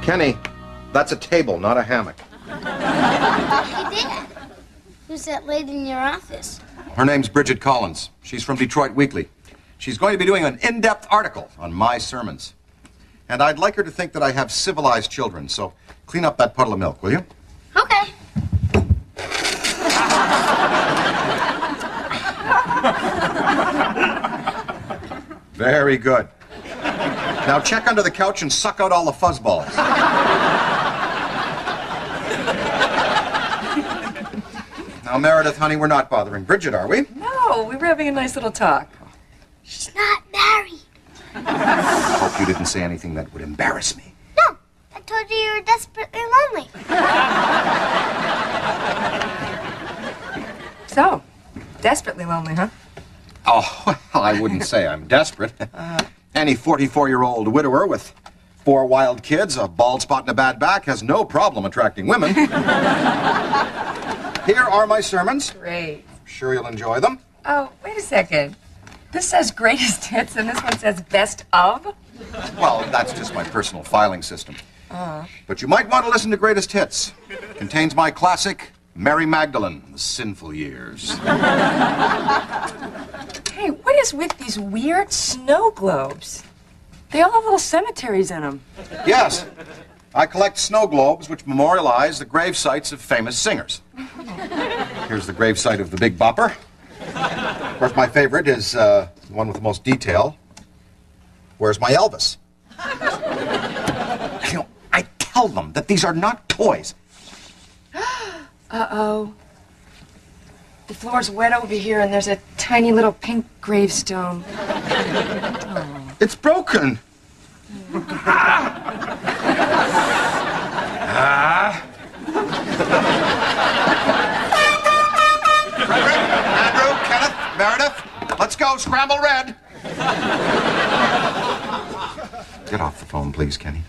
Kenny, that's a table, not a hammock. Hey, Dad. Who's that lady in your office? Her name's Bridget Collins. She's from Detroit Weekly. She's going to be doing an in-depth article on my sermons. And I'd like her to think that I have civilized children, so clean up that puddle of milk, will you? Okay. Very good. Now check under the couch and suck out all the fuzzballs. Now, Meredith, honey, we're not bothering Bridget, are we? No, we were having a nice little talk. She's not married. Hope you didn't say anything that would embarrass me. No, I told you you were desperately lonely. So, desperately lonely, huh? Oh, well, I wouldn't say I'm desperate. Any 44-year-old widower with 4 wild kids, a bald spot, and a bad back has no problem attracting women. Here are my sermons. Great. I'm sure you'll enjoy them. Oh, wait a second. This says greatest hits, and this one says best of? Well, that's just my personal filing system. But you might want to listen to Greatest Hits. It contains my classic, Mary Magdalene, The Sinful Years. Hey, what is with these weird snow globes? They all have little cemeteries in them. Yes, I collect snow globes which memorialize the grave sites of famous singers. Here's the grave site of the Big Bopper. Of course, my favorite is the one with the most detail. Where's my Elvis? You know, I tell them that these are not toys. Uh-oh. The floor's wet over here, and there's a tiny little pink gravestone. It's broken. Frederick, Andrew, Kenneth, Meredith, let's go, scramble red. Get off the phone, please, Kenny.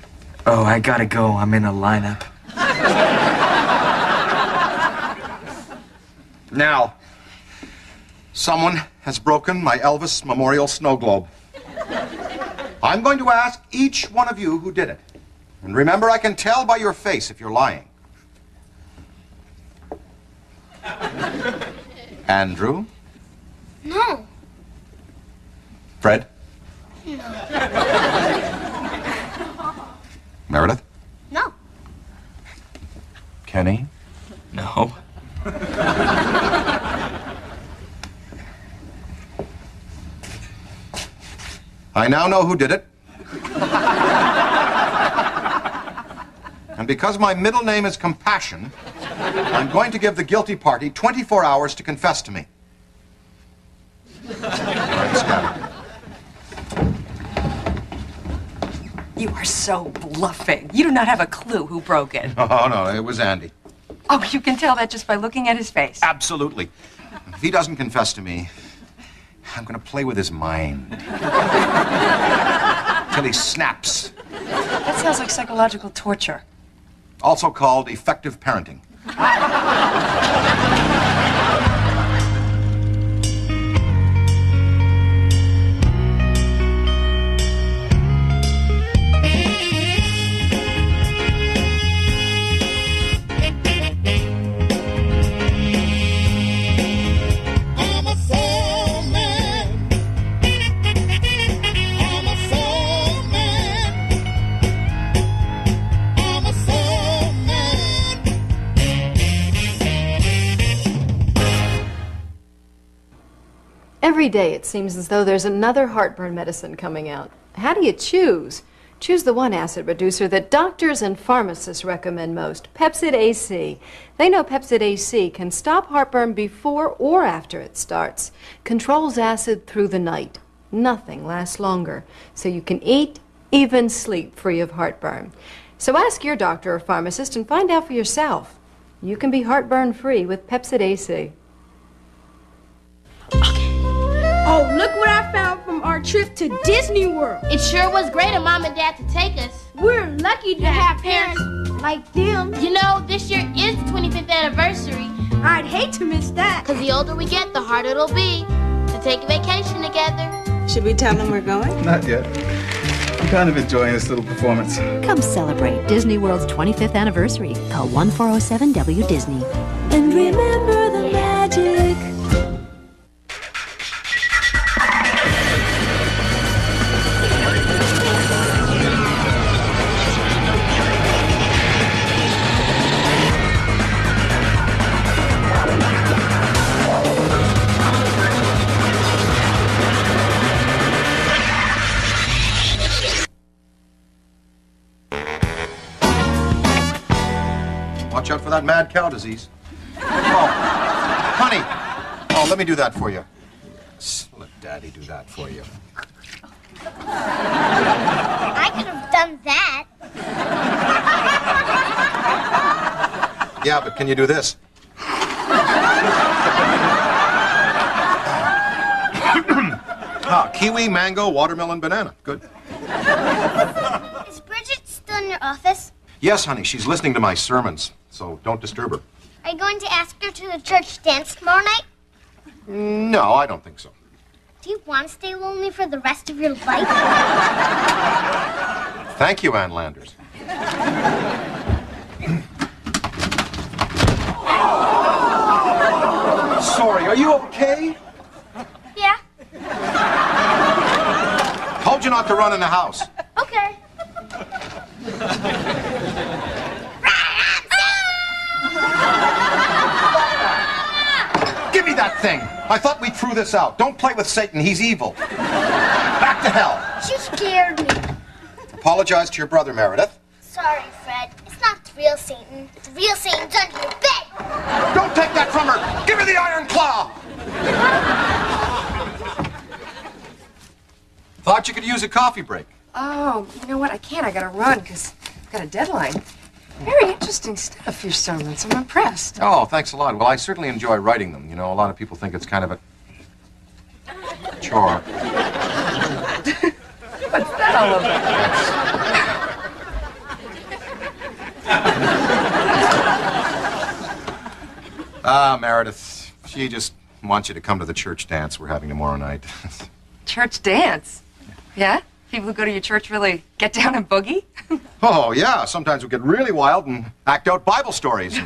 Oh, I gotta go. I'm in a lineup. Now, someone has broken my Elvis Memorial Snow Globe. I'm going to ask each one of you who did it. And remember, I can tell by your face if you're lying. Andrew? No. Fred? No. Meredith? No. Kenny? No. I now know who did it. And because my middle name is Compassion, I'm going to give the guilty party 24 hours to confess to me. All right, scatter. You are so bluffing. You do not have a clue who broke it. Oh, no, it was Andy. Oh, you can tell that just by looking at his face. Absolutely. If he doesn't confess to me, I'm going to play with his mind. Till he snaps. That sounds like psychological torture. Also called effective parenting. Every day it seems as though there's another heartburn medicine coming out. How do you choose? Choose the one acid reducer that doctors and pharmacists recommend most, Pepsid AC. They know Pepsid AC can stop heartburn before or after it starts. Controls acid through the night. Nothing lasts longer, so you can eat, even sleep free of heartburn. So ask your doctor or pharmacist and find out for yourself. You can be heartburn free with Pepsid AC. Oh, look what I found from our trip to Disney World. It sure was great of Mom and Dad to take us. We're lucky to have parents like them. You know, this year is the 25th anniversary. I'd hate to miss that. Because the older we get, the harder it'll be to take a vacation together. Should we tell them we're going? Not yet. I'm kind of enjoying this little performance. Come celebrate Disney World's 25th anniversary. Call 1407-WDisney. And remember the magic. Watch out for that mad cow disease. Oh, honey. Oh, let me do that for you. Let Daddy do that for you. I could have done that. Yeah, but can you do this? Kiwi, mango, watermelon, banana. Good. Is Bridget still in your office? Yes, honey, she's listening to my sermons, so don't disturb her. Are you going to ask her to the church dance tomorrow night? No, I don't think so. Do you want to stay lonely for the rest of your life? Thank you, Ann Landers. Sorry, are you okay? Yeah. Told you not to run in the house. Okay. Give me that thing. I thought we threw this out. Don't play with Satan. He's evil. Back to hell. She scared me. Apologize to your brother, Meredith. Sorry, Fred. It's not the real Satan. The real Satan's under your bed. Don't take that from her. Give her the iron claw. Thought you could use a coffee break. Oh, you know what? I can't. I gotta run because I've got a deadline. Very interesting stuff, your sermons. I'm impressed. Oh, thanks a lot. Well, I certainly enjoy writing them. You know, a lot of people think it's kind of a chore. What's that all about? Meredith, she just wants you to come to the church dance we're having tomorrow night. Church dance? Yeah? People who go to your church really get down and boogie? Oh, yeah. Sometimes we get really wild and act out Bible stories. At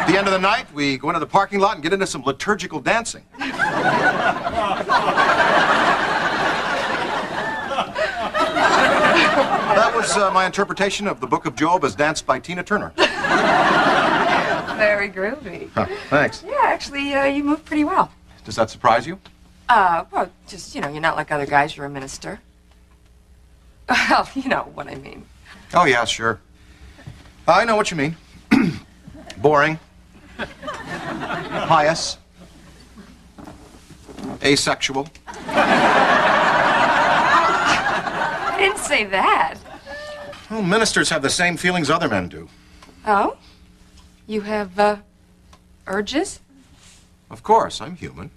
the end of the night, we go into the parking lot and get into some liturgical dancing. That was my interpretation of the Book of Job as danced by Tina Turner. Very groovy. Huh, thanks. Yeah, actually, you move pretty well. Does that surprise you? Well, just, you know, you're not like other guys. You're a minister. Well, you know what I mean. Oh, yeah, sure. I know what you mean. Boring. Pious. Asexual. I didn't say that. Well, ministers have the same feelings other men do. Oh? You have, urges? Of course, I'm human.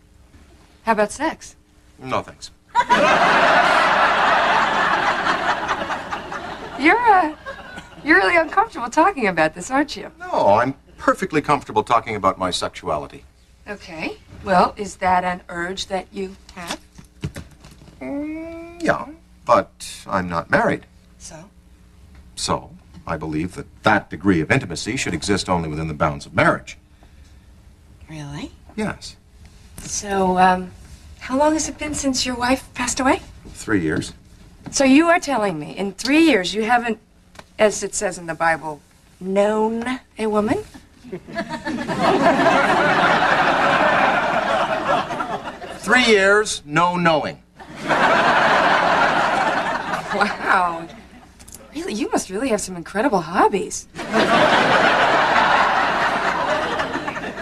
How about sex? No, thanks. You're really uncomfortable talking about this, aren't you? No, I'm perfectly comfortable talking about my sexuality. Okay. Well, is that an urge that you have? Yeah, but I'm not married. So? So, I believe that that degree of intimacy should exist only within the bounds of marriage. Really? Yes. So, how long has it been since your wife passed away? 3 years. So you are telling me in 3 years you haven't, as it says in the Bible, known a woman? 3 years, no knowing. Wow. Really, you must really have some incredible hobbies.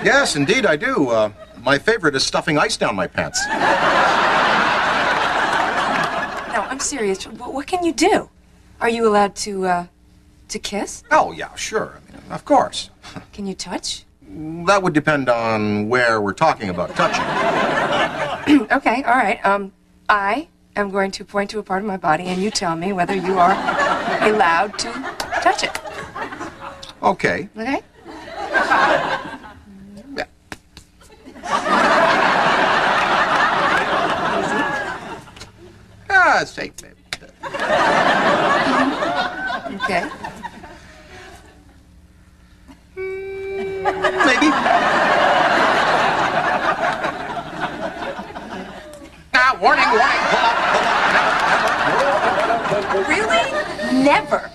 Yes, indeed, I do. My favorite is stuffing ice down my pants. No, I'm serious. What can you do? Are you allowed to kiss? Oh, yeah, sure. I mean, of course. Can you touch? That would depend on where we're talking about touching. Okay, all right. I am going to point to a part of my body, and you tell me whether you are allowed to touch it. Okay. Okay? Yeah. Ah, it's safe, baby. Okay. Maybe. Now, warning, warning. Really? Never.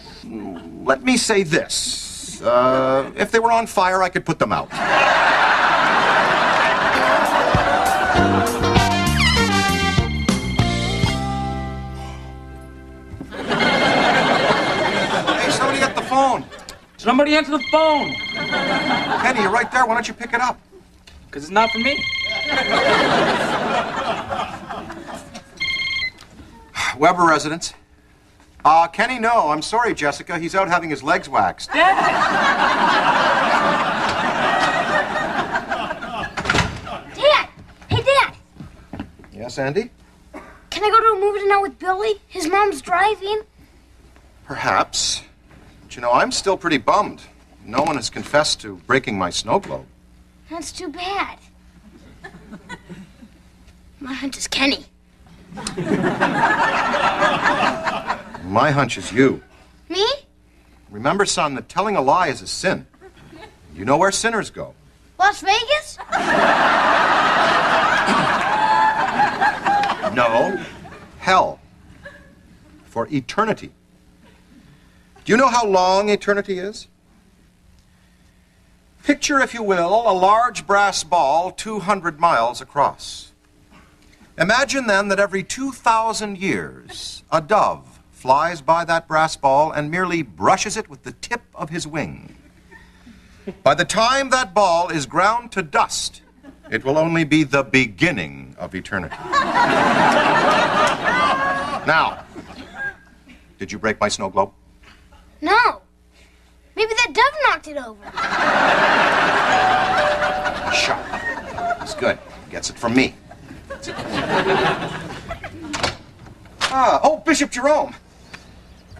Let me say this. If they were on fire, I could put them out. Hey, somebody get the phone. Somebody answer the phone. Kenny, you're right there. Why don't you pick it up? Because it's not for me. Weber residence. Kenny, no. I'm sorry, Jessica. He's out having his legs waxed. Dad? Dad! Hey, Dad! Yes, Andy? Can I go to a movie tonight with Billy? His mom's driving. Perhaps. But you know, I'm still pretty bummed. No one has confessed to breaking my snow globe. That's too bad. My hunch is Kenny. My hunch is you. Me? Remember, son, that telling a lie is a sin. You know where sinners go. Las Vegas? No. Hell. For eternity. Do you know how long eternity is? Picture, if you will, a large brass ball 200 miles across. Imagine then that every 2,000 years, a dove flies by that brass ball and merely brushes it with the tip of his wing. By the time that ball is ground to dust, it will only be the beginning of eternity. Now, did you break my snow globe? No. Maybe that dove knocked it over. Sharp. It's good. Gets it from me. That's it. Oh, Bishop Jerome.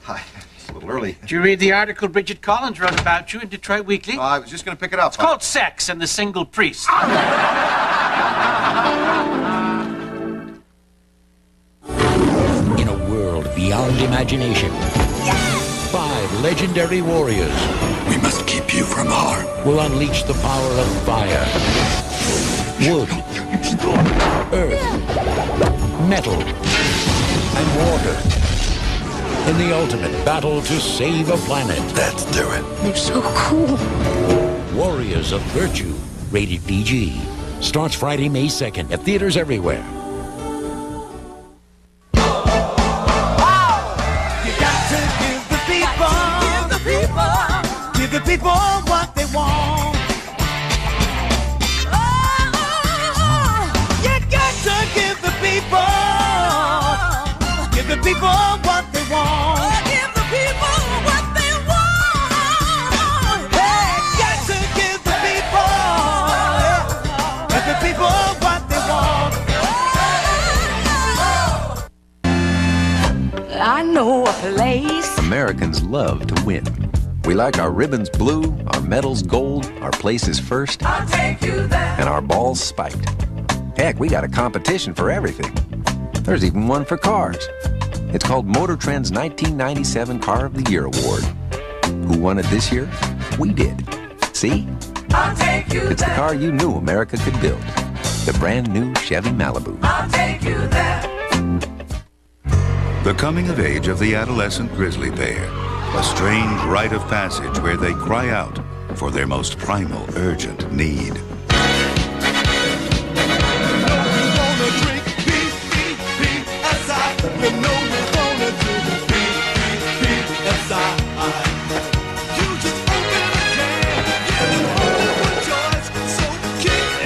Hi. It's a little early. Did you read the article Bridget Collins wrote about you in Detroit Weekly? I was just going to pick it up. It's called Sex and the Single Priest. In a world beyond imagination, 5 legendary warriors. We must keep you from harm. Will unleash the power of fire, wood, earth, metal, and water in the ultimate battle to save a planet. Let's do it. They're so cool. Warriors of Virtue, rated PG. Starts Friday, May 2nd at theaters everywhere. Give the people what they want. Oh, you got to give the people what they want. Give the people what they want. Hey, got to give the people what they want. I know a place. Americans love to win. We like our ribbons blue, our medals gold, our places first, I'll take you there. and our balls spiked. Heck, we got a competition for everything. There's even one for cars. It's called Motor Trend's 1997 Car of the Year Award. Who won it this year? We did. See? I'll take you It's the there. car you knew America could build. The brand new Chevy Malibu. I'll take you there. The coming of age of the adolescent grizzly bear. A strange rite of passage where they cry out for their most primal, urgent need.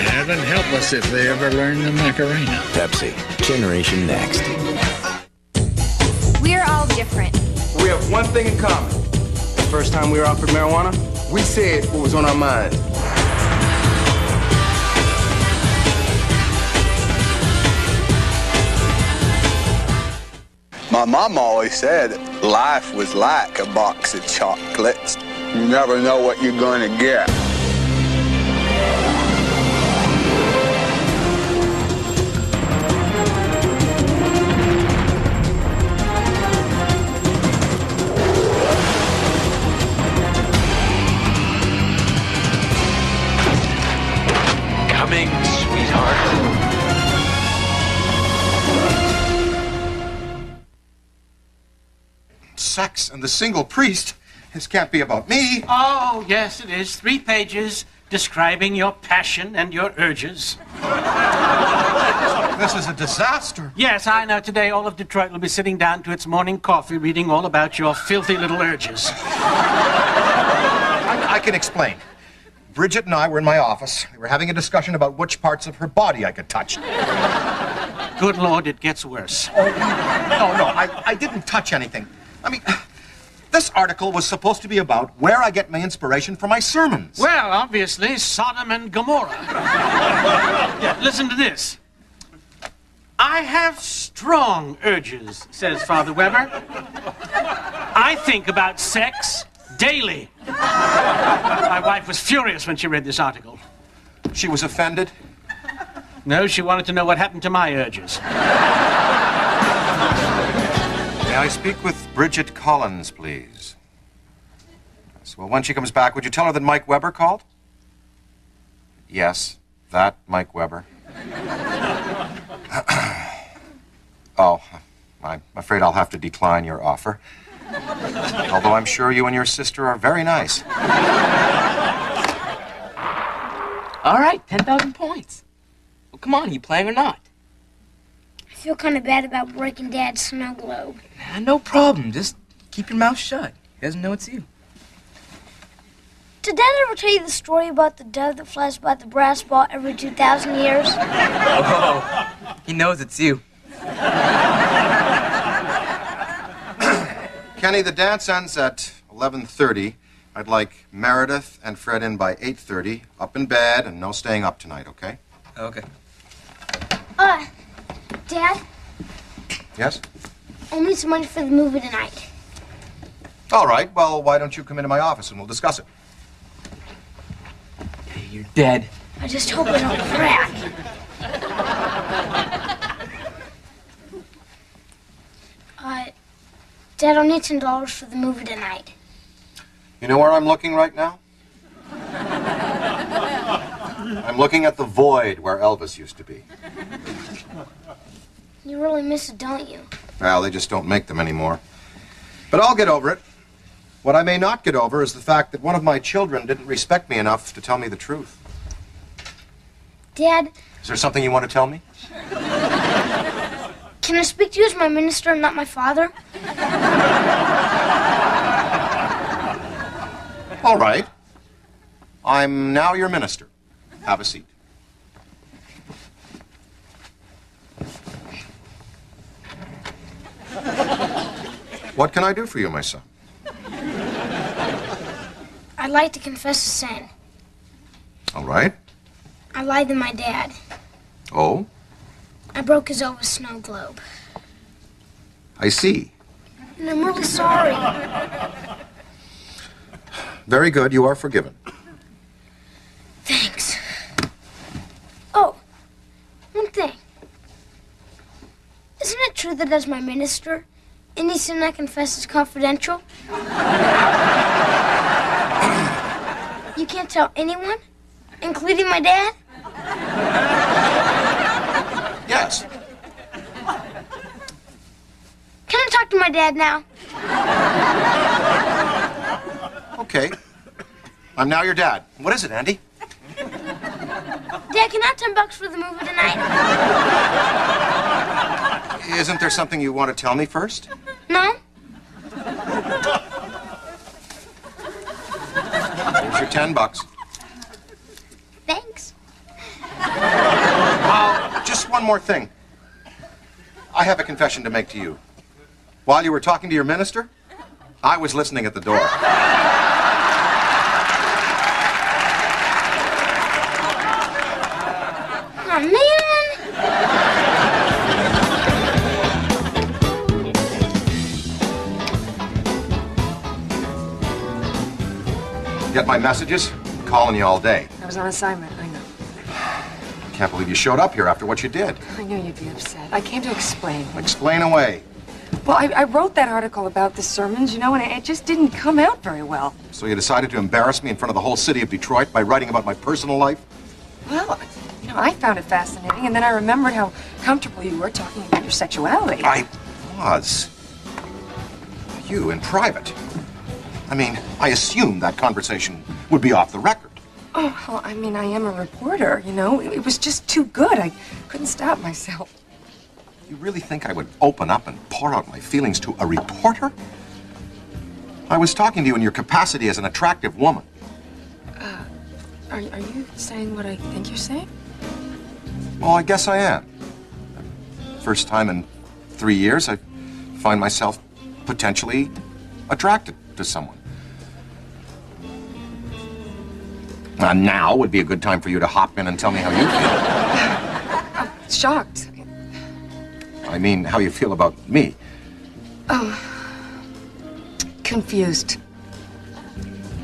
Heaven help us if they ever learn the Macarena. Pepsi. Generation Next. We're all different. We have one thing in common. The first time we were offered marijuana, we said what was on our minds. My mom always said life was like a box of chocolates. You never know what you're going to get. sex and the single priest. This can't be about me. Oh, yes, it is. 3 pages describing your passion and your urges. This is a disaster. Yes, I know. Today, all of Detroit will be sitting down to its morning coffee reading all about your filthy little urges. I can explain. Bridget and I were in my office. We were having a discussion about which parts of her body I could touch. Good Lord, it gets worse. No, I didn't touch anything. I mean, this article was supposed to be about where I get my inspiration for my sermons. Well, obviously, Sodom and Gomorrah. Yeah, listen to this. I have strong urges, says Father Weber. I think about sex daily. My wife was furious when she read this article. She was offended? No, she wanted to know what happened to my urges. May I speak with Bridget Collins, please? Yes, well, when she comes back, would you tell her that Mike Weber called? Yes, that Mike Weber. Oh, I'm afraid I'll have to decline your offer. Although I'm sure you and your sister are very nice. All right, 10,000 points. Well, come on, you playing or not? I feel kind of bad about breaking Dad's snow globe. Nah, no problem. Just keep your mouth shut. He doesn't know it's you. Did Dad ever tell you the story about the dove that flies by the brass ball every 2,000 years? Oh, he knows it's you. Kenny, the dance ends at 11:30. I'd like Meredith and Fred in by 8:30. Up in bed and no staying up tonight, okay? Okay. Dad, Yes? I need some money for the movie tonight. All right, well, why don't you come into my office and we'll discuss it? Hey, you're dead. I just hope I don't crack. Dad, I'll need $10 for the movie tonight. You know where I'm looking right now? I'm looking at the void where Elvis used to be. You really miss it, don't you? Well, they just don't make them anymore. But I'll get over it. What I may not get over is the fact that one of my children didn't respect me enough to tell me the truth. Dad, Is there something you want to tell me? can I speak to you as my minister and not my father? All right. I'm now your minister. Have a seat. What can I do for you, my son? I'd like to confess a sin. All right. I lied to my dad. Oh, I broke his Elvis snow globe. I see. And I'm really sorry. Very good. You are forgiven. Thanks. Oh, one thing. Isn't it true that as my minister, any sin I confess is confidential? You can't tell anyone, including my dad? Yes. Can I talk to my dad now? Okay. I'm now your dad. What is it, Andy? Dad, can I have $10 for the movie tonight? Isn't there something you want to tell me first? No? Here's your $10. Thanks. Just one more thing. I have a confession to make to you. While you were talking to your minister, I was listening at the door. Oh, man. Get my messages? I'm calling you all day. I was on assignment, I know. Can't believe you showed up here after what you did. I knew you'd be upset. I came to explain. Explain away. Well, I wrote that article about the sermons, you know, and it just didn't come out very well. So you decided to embarrass me in front of the whole city of Detroit by writing about my personal life? Well, you know, I found it fascinating, and then I remembered how comfortable you were talking about your sexuality. I was. you in private. I mean, I assumed that conversation would be off the record. Oh, well, I mean, I am a reporter, you know? It was just too good. I couldn't stop myself. You really think I would open up and pour out my feelings to a reporter? I was talking to you in your capacity as an attractive woman. Are you saying what I think you're saying? Well, I guess I am. First time in 3 years, I find myself potentially attracted to someone. Now would be a good time for you to hop in and tell me how you feel. I'm shocked. I mean, how you feel about me. Oh, confused.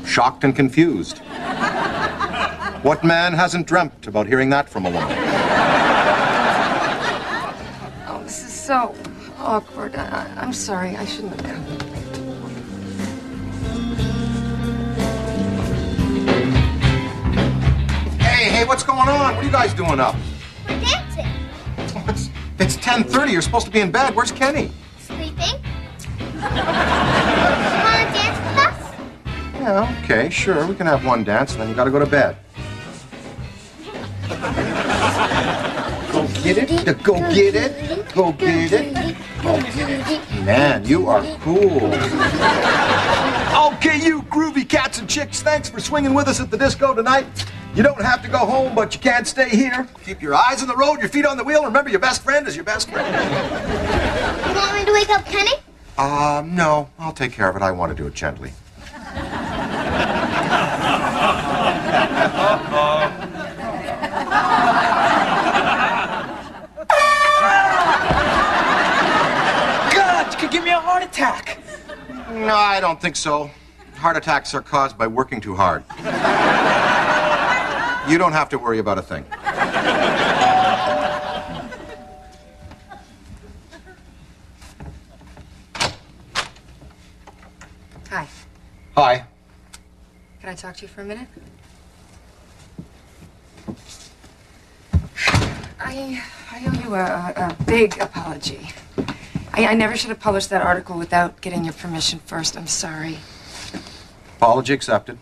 Shocked and confused. What man hasn't dreamt about hearing that from a woman? Oh, this is so awkward. I'm sorry. I shouldn't have come. Hey, what's going on? What are you guys doing up? We're dancing. It's 10:30. You're supposed to be in bed. Where's Kenny? Sleeping. You want to dance with us? Yeah, okay, sure. We can have one dance, and then you gotta go to bed. Go get it. Go get it. Go get it. Go get it. Man, you are cool. Okay, you groovy cats and chicks, thanks for swinging with us at the disco tonight. You don't have to go home, but you can't stay here. Keep your eyes on the road, your feet on the wheel, and remember your best friend is your best friend. You want me to wake up Kenny? No. I'll take care of it. I want to do it gently. God, you could give me a heart attack. No, I don't think so. Heart attacks are caused by working too hard. You don't have to worry about a thing. Hi. Hi. Can I talk to you for a minute? I owe you a big apology. I never should have published that article without getting your permission first. I'm sorry. Apology accepted.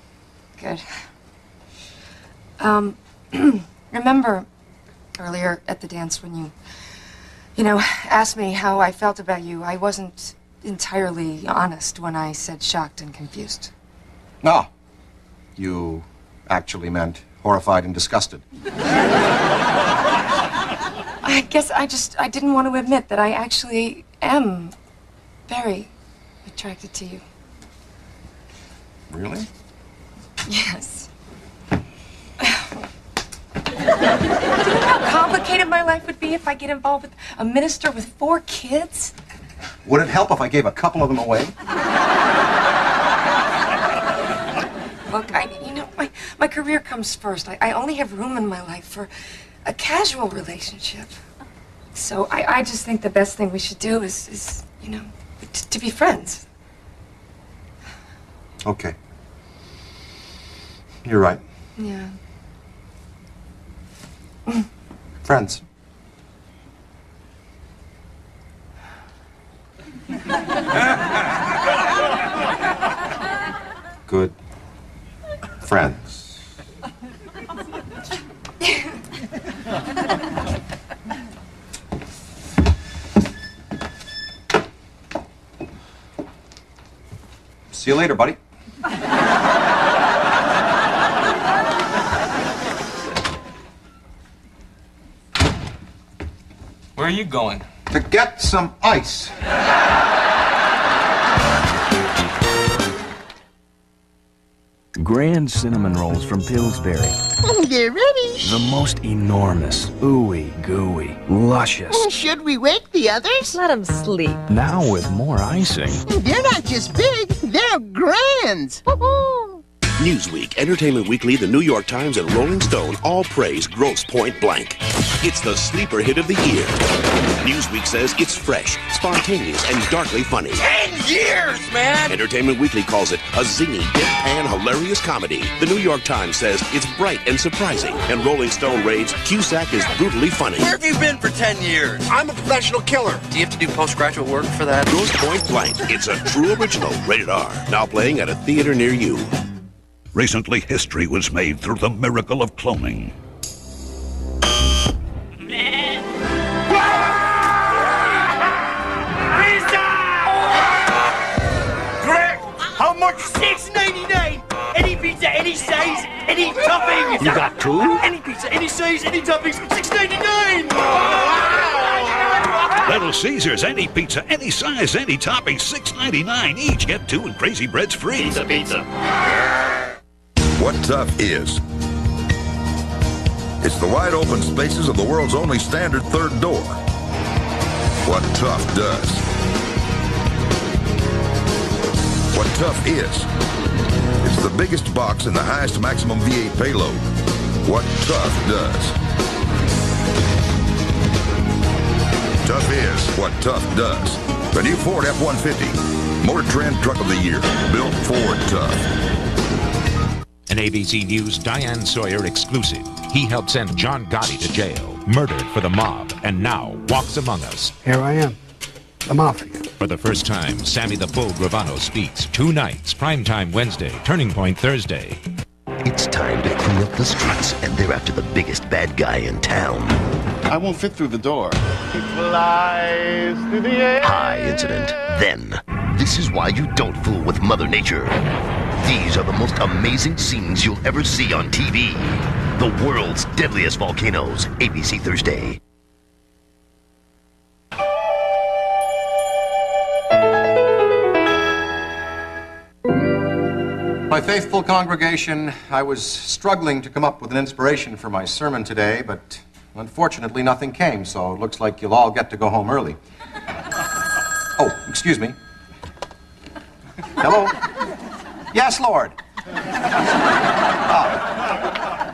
Good. Remember earlier at the dance when you asked me how I felt about you? I wasn't entirely honest when I said shocked and confused. No. You actually meant horrified and disgusted. I guess I didn't want to admit that I actually am very attracted to you. Really? Yes. Do you know how complicated my life would be if I get involved with a minister with 4 kids? Would it help if I gave a couple of them away? Look, my career comes first. I only have room in my life for a casual relationship. So I just think the best thing we should do is to be friends. Okay. You're right. Yeah. Friends. Good friends. See you later, buddy. Where are you going? To get some ice. Grand cinnamon rolls from Pillsbury. They're ready. The most enormous, ooey gooey, luscious. Should we wake the others? Let them sleep. Now with more icing. They're not just big, they're grand. Newsweek, Entertainment Weekly, The New York Times, and Rolling Stone all praise Grosse Pointe Blank. It's the sleeper hit of the year. Newsweek says it's fresh, spontaneous, and darkly funny. 10 years, man! Entertainment Weekly calls it a zingy, deadpan, hilarious comedy. The New York Times says it's bright and surprising. And Rolling Stone raves Cusack is brutally funny. Where have you been for 10 years? I'm a professional killer. Do you have to do postgraduate work for that? Grosse Pointe Blank. It's a true original, rated R. Now playing at a theater near you. Recently, history was made through the miracle of cloning. Greg, how much? $6.99. Any pizza, any size, any toppings. You got two? Any pizza, any size, any toppings. $6.99. Little Caesars, any pizza, any size, any topping, $6.99 each. Get two and Crazy Bread's free. Pizza. What tough is? It's the wide open spaces of the world's only standard third door. What tough does? What tough is? It's the biggest box and the highest maximum V8 payload. What tough does? Tough is what tough does. The new Ford F-150, Motor Trend Truck of the Year, built Ford Tough. An ABC News Diane Sawyer exclusive. He helped send John Gotti to jail, murdered for the mob, and now walks among us. Here I am, the Mafia. For the first time, Sammy the Bull Gravano speaks. 2 nights, primetime Wednesday, Turning Point Thursday. It's time to clean up the streets, and they're after the biggest bad guy in town. I won't fit through the door. It flies through the air. High incident. Then, this is why you don't fool with Mother Nature. These are the most amazing scenes you'll ever see on TV. The world's deadliest volcanoes. ABC Thursday. My faithful congregation, I was struggling to come up with an inspiration for my sermon today, but unfortunately nothing came, so it looks like you'll all get to go home early. Oh, excuse me. Hello? Yes, Lord.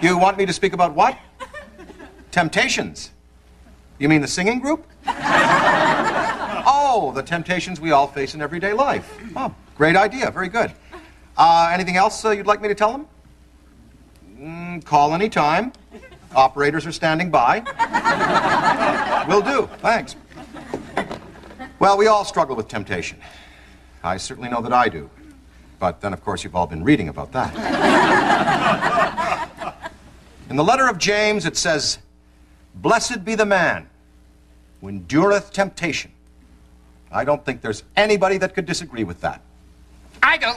You want me to speak about what? Temptations. You mean the singing group? Oh, the temptations we all face in everyday life. Oh, great idea. Very good. Anything else you'd like me to tell them? Call anytime. Operators are standing by. Will do. Thanks. Well, we all struggle with temptation. I certainly know that I do. But then, of course, you've all been reading about that. In the letter of James, it says, "Blessed be the man who endureth temptation." I don't think there's anybody that could disagree with that. I do.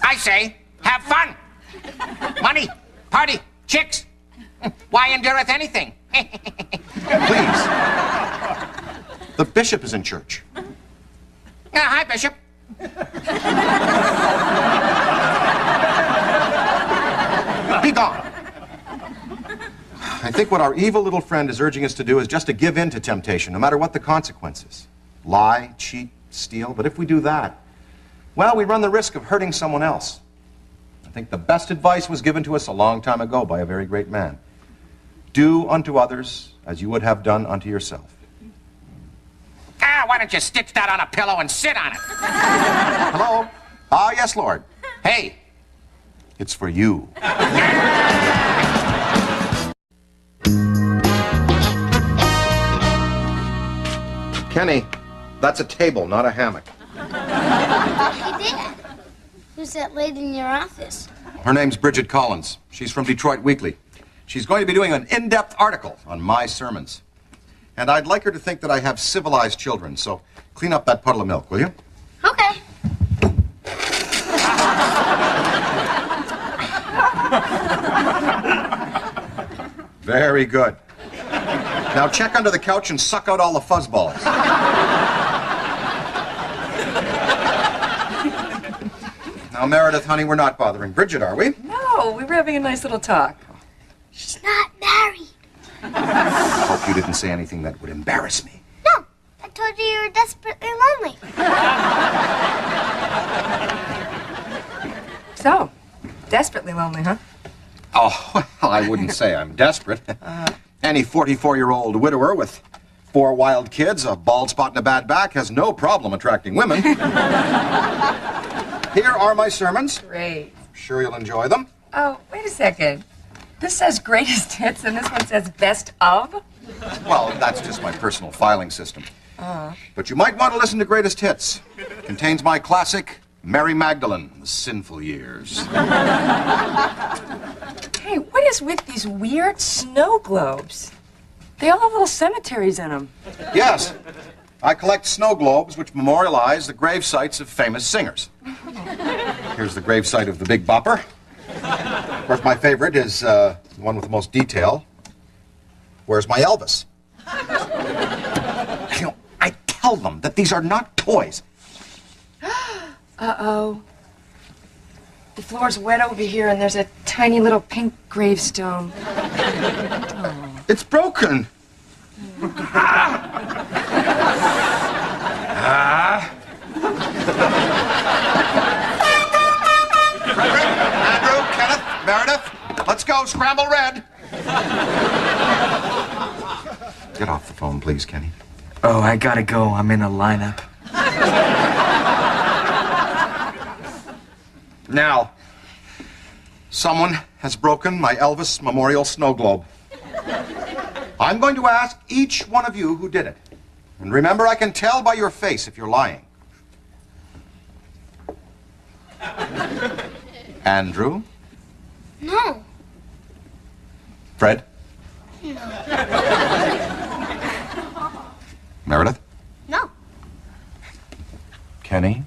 I say, have fun. Money, party, chicks. Why endureth anything? Please. The bishop is in church. Hi, Bishop. Be gone. I think what our evil little friend is urging us to do is just to give in to temptation, no matter what the consequences. Lie, cheat, steal. But if we do that, well, we run the risk of hurting someone else. I think the best advice was given to us a long time ago by a very great man. Do unto others as you would have done unto yourself. Why don't you stitch that on a pillow and sit on it? Hello? Yes, Lord. Hey. It's for you. Kenny, that's a table, not a hammock. Hey, Dad. Who's that lady in your office? Her name's Bridget Collins. She's from Detroit Weekly. She's going to be doing an in-depth article on my sermons. And I'd like her to think that I have civilized children, so clean up that puddle of milk, will you? Okay. Very good. Now check under the couch and suck out all the fuzzballs. Now, Meredith, honey, we're not bothering Bridget, are we? No, we were having a nice little talk. She's not married. I hope you didn't say anything that would embarrass me. No, I told you you were desperately lonely. So, desperately lonely, huh? Oh, well, I wouldn't say I'm desperate. Any 44-year-old widower with 4 wild kids, a bald spot, and a bad back has no problem attracting women. Here are my sermons. Great. I'm sure you'll enjoy them. Oh, wait a second. This says greatest hits and this one says best of? Well, that's just my personal filing system. But you might want to listen to Greatest Hits. It contains my classic, Mary Magdalene, The Sinful Years. Hey, what is with these weird snow globes? They all have little cemeteries in them. Yes, I collect snow globes which memorialize the grave sites of famous singers. Here's the grave site of the Big Bopper. Of course, my favorite is the one with the most detail. Where's my Elvis? You know, I tell them that these are not toys. Uh-oh. The floor's wet over here and there's a tiny little pink gravestone. It's broken. Andrew, Kenneth, Meredith, let's go. Scramble red. Get off the phone, please, Kenny. Oh, I gotta go. I'm in a lineup. Now, someone has broken my Elvis Memorial Snow Globe. I'm going to ask each one of you who did it. And remember, I can tell by your face if you're lying. Andrew? No. Fred? No. Meredith? No. Kenny?